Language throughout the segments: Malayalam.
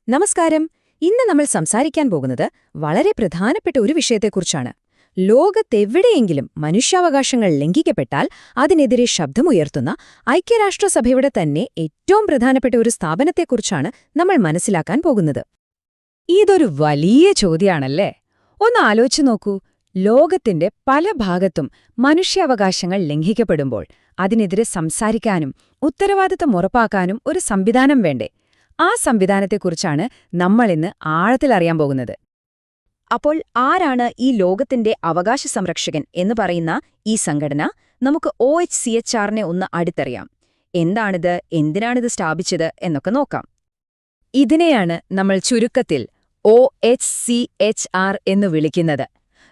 നമസ്കാരം. ഇന്ന് നമ്മൾ സംസാരിക്കാൻ പോകുന്നത് വളരെ പ്രധാനപ്പെട്ട ഒരു വിഷയത്തെക്കുറിച്ചാണ്. ലോകത്തെവിടെയെങ്കിലും മനുഷ്യാവകാശങ്ങൾ ലംഘിക്കപ്പെട്ടാൽ അതിനെതിരെ ശബ്ദമുയർത്തുന്ന ഐക്യരാഷ്ട്രസഭയുടെ തന്നെ ഏറ്റവും പ്രധാനപ്പെട്ട ഒരു സ്ഥാപനത്തെക്കുറിച്ചാണ് നമ്മൾ മനസ്സിലാക്കാൻ പോകുന്നത്. ഇതൊരു വലിയ ചോദ്യമാണല്ലേ? ഒന്ന് ആലോചിച്ചു നോക്കൂ. ലോകത്തിന്റെ പല ഭാഗത്തും മനുഷ്യാവകാശങ്ങൾ ലംഘിക്കപ്പെടുമ്പോൾ അതിനെതിരെ സംസാരിക്കാനും ഉത്തരവാദിത്തം ഉറപ്പാക്കാനും ഒരു സംവിധാനം വേണ്ടേ? ആ സംവിധാനത്തെക്കുറിച്ചാണ് നമ്മളിന്ന് ആഴത്തിലറിയാൻ പോകുന്നത്. അപ്പോൾ ആരാണ് ഈ ലോകത്തിന്റെ അവകാശ സംരക്ഷകൻ എന്ന് പറയുന്ന ഈ സംഘടന? നമുക്ക് OHCHR-നെ ഒന്ന് അടുത്തറിയാം. എന്താണിത്, എന്തിനാണിത് സ്ഥാപിച്ചത് എന്നൊക്കെ നോക്കാം. ഇതിനെയാണ് നമ്മൾ ചുരുക്കത്തിൽ OHCHR എന്ന് വിളിക്കുന്നത്.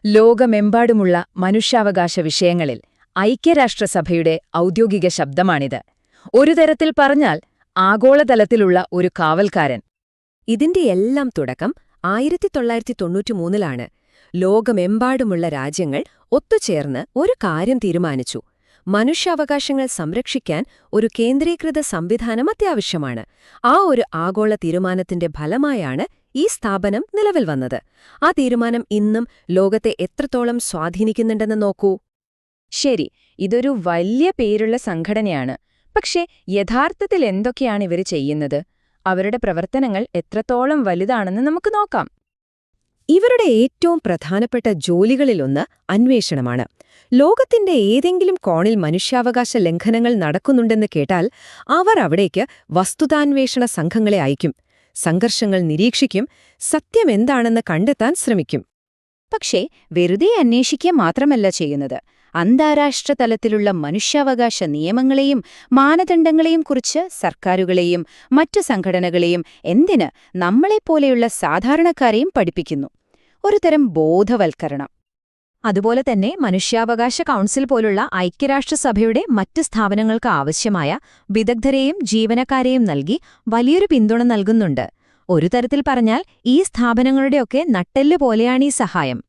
ലോകമെമ്പാടുമുള്ള മനുഷ്യാവകാശ വിഷയങ്ങളിൽ ഐക്യരാഷ്ട്രസഭയുടെ ഔദ്യോഗിക ശബ്ദമാണിത്. ഒരു തരത്തിൽ പറഞ്ഞാൽ ആഗോളതലത്തിലുള്ള ഒരു കാവൽക്കാരൻ. ഇതിന്റെ എല്ലാം തുടക്കം 1993-ലാണ്. ലോകമെമ്പാടുമുള്ള രാജ്യങ്ങൾ ഒത്തുചേർന്ന് ഒരു കാര്യം തീരുമാനിച്ചു. മനുഷ്യാവകാശങ്ങൾ സംരക്ഷിക്കാൻ ഒരു കേന്ദ്രീകൃത സംവിധാനം അത്യാവശ്യമാണ്. ആ ഒരു ആഗോള തീരുമാനത്തിന്റെ ഫലമായാണ് ഈ സ്ഥാപനം നിലവിൽ വന്നത്. ആ തീരുമാനം ഇന്നും ലോകത്തെ എത്രത്തോളം സ്വാധീനിക്കുന്നുണ്ടെന്ന് നോക്കൂ. ശരി, ഇതൊരു വലിയ പേരുള്ള സംഘടനയാണ്. പക്ഷേ യഥാർത്ഥത്തിൽ എന്തൊക്കെയാണ് ഇവർ ചെയ്യുന്നത്? അവരുടെ പ്രവർത്തനങ്ങൾ എത്രത്തോളം വലുതാണെന്ന് നമുക്ക് നോക്കാം. ഇവരുടെ ഏറ്റവും പ്രധാനപ്പെട്ട ജോലികളിലൊന്ന് അന്വേഷണമാണ്. ലോകത്തിന്റെ ഏതെങ്കിലും കോണിൽ മനുഷ്യാവകാശ ലംഘനങ്ങൾ നടക്കുന്നുണ്ടെന്ന് കേട്ടാൽ അവർ അവിടേക്ക് വസ്തുതാന്വേഷണ സംഘങ്ങളെ അയക്കും. സംഘർഷങ്ങൾ നിരീക്ഷിക്കും, സത്യമെന്താണെന്ന് കണ്ടെത്താൻ ശ്രമിക്കും. പക്ഷേ വെറുതെ അന്വേഷിക്കുക മാത്രമല്ല ചെയ്യുന്നത്. അന്താരാഷ്ട്ര തലത്തിലുള്ള മനുഷ്യാവകാശ നിയമങ്ങളെയും മാനദണ്ഡങ്ങളെയും കുറിച്ച് സർക്കാരുകളെയും മറ്റു സംഘടനകളെയും, എന്തിന് നമ്മളെപ്പോലെയുള്ള സാധാരണക്കാരെയും പഠിപ്പിക്കുന്നു. ഒരുതരം ബോധവൽക്കരണം. അതുപോലെ തന്നെ മനുഷ്യാവകാശ കൗൺസിൽ പോലുള്ള ഐക്യരാഷ്ട്രസഭയുടെ മറ്റ് സ്ഥാപനങ്ങൾക്ക് ആവശ്യമായ വിദഗ്ധരെയും ജീവനക്കാരെയും നൽകി വലിയൊരു പിന്തുണ നൽകുന്നുണ്ട്. ഒരു തരത്തിൽ പറഞ്ഞാൽ ഈ സ്ഥാപനങ്ങളുടെയൊക്കെ നട്ടെല്ല് പോലെയാണീ സഹായം.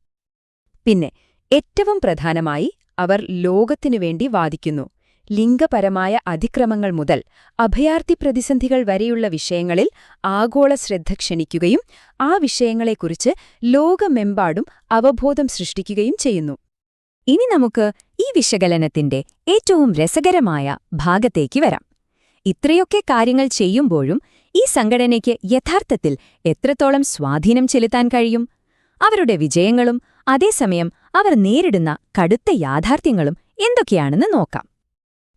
പിന്നെ ഏറ്റവും പ്രധാനമായി അവർ ലോകത്തിനു വേണ്ടി വാദിക്കുന്നു. ലിംഗപരമായ അതിക്രമങ്ങൾ മുതൽ അഭയാർത്ഥി പ്രതിസന്ധികൾ വരെയുള്ള വിഷയങ്ങളിൽ ആഗോള ശ്രദ്ധ ക്ഷണിക്കുകയും ആ വിഷയങ്ങളെക്കുറിച്ച് ലോകമെമ്പാടും അവബോധം സൃഷ്ടിക്കുകയും ചെയ്യുന്നു. ഇനി നമുക്ക് ഈ വിശകലനത്തിന്റെ ഏറ്റവും രസകരമായ ഭാഗത്തേക്ക് വരാം. ഇത്രയൊക്കെ കാര്യങ്ങൾ ചെയ്യുമ്പോഴും ഈ സംഘടനയ്ക്ക് യഥാർത്ഥത്തിൽ എത്രത്തോളം സ്വാധീനം ചെലുത്താൻ കഴിയും? അവരുടെ വിജയങ്ങളും അതേസമയം അവർ നേരിടുന്ന കടുത്ത യാഥാർത്ഥ്യങ്ങളും എന്തൊക്കെയാണെന്ന് നോക്കാം.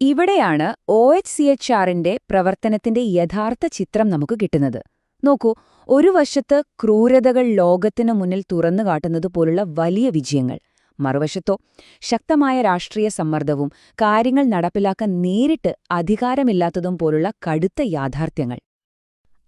ഇവിടെയാണ് OHCHR-ന്റെ പ്രവർത്തനത്തിന്റെ യഥാർത്ഥ ചിത്രം നമുക്ക് കിട്ടുന്നത്. നോക്കൂ, ഒരു വശത്ത് ക്രൂരതകൾ ലോകത്തിനു മുന്നിൽ തുറന്നുകാട്ടുന്നതുപോലുള്ള വലിയ വിജയങ്ങൾ, മറുവശത്തോ ശക്തമായ രാഷ്ട്രീയ സമ്മർദ്ദവും കാര്യങ്ങൾ നടപ്പിലാക്കാൻ നേരിട്ട് അധികാരമില്ലാത്തതും പോലുള്ള കടുത്ത യാഥാർത്ഥ്യങ്ങൾ.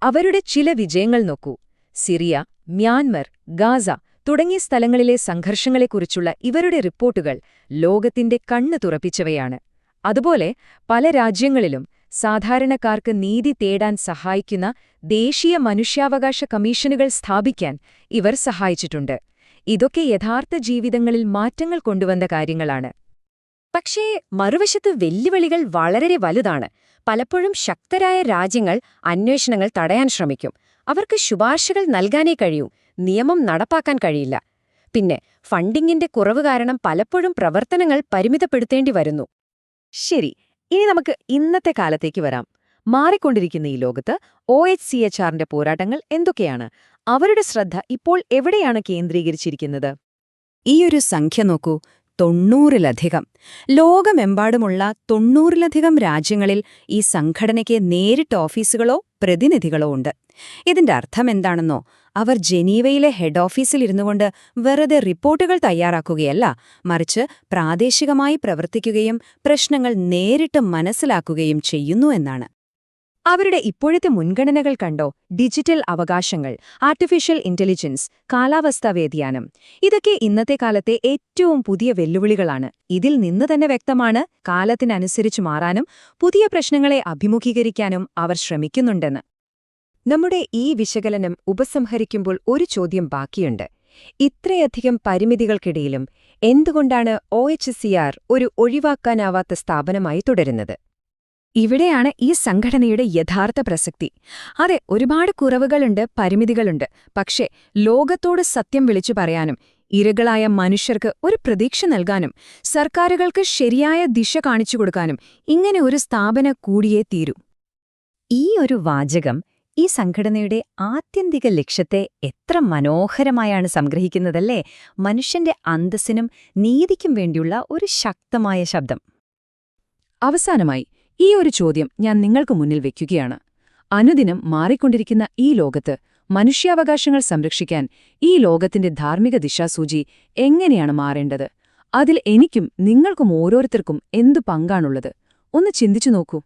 അവരുടെ ചില വിജയങ്ങൾ നോക്കൂ. സിറിയ, മ്യാൻമർ, ഗാസ തുടങ്ങിയ സ്ഥലങ്ങളിലെ സംഘർഷങ്ങളെക്കുറിച്ചുള്ള ഇവരുടെ റിപ്പോർട്ടുകൾ ലോകത്തിന്റെ കണ്ണ് തുറപ്പിച്ചവയാണ്. അതുപോലെ പല രാജ്യങ്ങളിലും സാധാരണക്കാർക്ക് നീതി തേടാൻ സഹായിക്കുന്ന ദേശീയ മനുഷ്യാവകാശ കമ്മീഷനുകൾ സ്ഥാപിക്കാൻ ഇവർ സഹായിച്ചിട്ടുണ്ട്. ഇതൊക്കെ യഥാർത്ഥ ജീവിതങ്ങളിൽ മാറ്റങ്ങൾ കൊണ്ടുവന്ന കാര്യങ്ങളാണ്. പക്ഷേ മറുവശത്ത് വെല്ലുവിളികൾ വളരെ വലുതാണ്. പലപ്പോഴും ശക്തരായ രാജ്യങ്ങൾ അന്വേഷണങ്ങൾ തടയാൻ ശ്രമിക്കും. അവർക്ക് ശുപാർശകൾ നൽകാനേ കഴിയൂ, നിയമം നടപ്പാക്കാൻ കഴിയില്ല. പിന്നെ ഫണ്ടിങ്ങിന്റെ കുറവ് കാരണം പലപ്പോഴും പ്രവർത്തനങ്ങൾ പരിമിതപ്പെടുത്തേണ്ടി വരുന്നു. ശരി, ഇനി നമുക്ക് ഇന്നത്തെ കാലത്തേക്ക് വരാം. മാറിക്കൊണ്ടിരിക്കുന്ന ഈ ലോകത്ത് OHCHR-ന്റെ പോരാട്ടങ്ങൾ എന്തൊക്കെയാണ്? അവരുടെ ശ്രദ്ധ ഇപ്പോൾ എവിടെയാണ് കേന്ദ്രീകരിച്ചിരിക്കുന്നത്? ഈയൊരു സംഖ്യ നോക്കൂ, 90-ലധികം. ലോകമെമ്പാടുമുള്ള 90-ലധികം രാജ്യങ്ങളിൽ ഈ സംഘടനയ്ക്ക് നേരിട്ട് ഓഫീസുകളോ പ്രതിനിധികളോ ഉണ്ട്. ഇതിന്റെ അർത്ഥമെന്താണെന്നോ? അവർ ജനീവയിലെ ഹെഡ് ഓഫീസിൽ ഇരുന്നുകൊണ്ട് വെറുതെ റിപ്പോർട്ടുകൾ തയ്യാറാക്കുകയല്ല, മറിച്ച് പ്രാദേശികമായി പ്രവർത്തിക്കുകയും പ്രശ്നങ്ങൾ നേരിട്ട് മനസ്സിലാക്കുകയും ചെയ്യുന്നു എന്നാണ്. അവരുടെ ഇപ്പോഴത്തെ മുൻഗണനകൾ കണ്ടോ? ഡിജിറ്റൽ അവകാശങ്ങൾ, ആർട്ടിഫിഷ്യൽ ഇന്റലിജൻസ്, കാലാവസ്ഥാ വ്യതിയാനം, ഇതൊക്കെ ഇന്നത്തെ കാലത്തെ ഏറ്റവും പുതിയ വെല്ലുവിളികളാണ്. ഇതിൽ നിന്ന് തന്നെ വ്യക്തമാണ് കാലത്തിനനുസരിച്ച് മാറാനും പുതിയ പ്രശ്നങ്ങളെ അഭിമുഖീകരിക്കാനും അവർ ശ്രമിക്കുന്നുണ്ടെന്ന്. നമ്മുടെ ഈ വിശകലനം ഉപസംഹരിക്കുമ്പോൾ ഒരു ചോദ്യം ബാക്കിയുണ്ട്. ഇത്രയധികം പരിമിതികൾക്കിടയിലും എന്തുകൊണ്ടാണ് OHCR ഒരു ഒഴിവാക്കാനാവാത്ത സ്ഥാപനമായി തുടരുന്നത്? ഇവിടെയാണ് ഈ സംഘടനയുടെ യഥാർത്ഥ പ്രസക്തി. അതെ, ഒരുപാട് കുറവുകളുണ്ട്, പരിമിതികളുണ്ട്. പക്ഷേ ലോകത്തോട് സത്യം വിളിച്ചു പറയാനും ഇരകളായ മനുഷ്യർക്ക് ഒരു പ്രതീക്ഷ നൽകാനും സർക്കാരുകൾക്ക് ശരിയായ ദിശ കാണിച്ചു കൊടുക്കാനും ഇങ്ങനെ ഒരു സ്ഥാപനം കൂടിയേ തീരൂ. ഈ ഒരു വാചകം ഈ സംഘടനയുടെ ആത്യന്തിക ലക്ഷ്യത്തെ എത്ര മനോഹരമായാണ് സംഗ്രഹിക്കുന്നതല്ലേ? മനുഷ്യന്റെ അന്തസ്സിനും നീതിക്കും വേണ്ടിയുള്ള ഒരു ശക്തമായ ശബ്ദം. അവസാനമായി ഈ ഒരു ചോദ്യം ഞാൻ നിങ്ങൾക്ക് മുന്നിൽ വയ്ക്കുകയാണ്. അനുദിനം മാറിക്കൊണ്ടിരിക്കുന്ന ഈ ലോകത്ത് മനുഷ്യാവകാശങ്ങൾ സംരക്ഷിക്കാൻ ഈ ലോകത്തിന്റെ ധാർമ്മിക ദിശാസൂചി എങ്ങനെയാണ് മാറേണ്ടത്? അതിൽ എനിക്കും നിങ്ങൾക്കും ഓരോരുത്തർക്കും എന്തു പങ്കാണുള്ളത്? ഒന്ന് ചിന്തിച്ചു നോക്കൂ.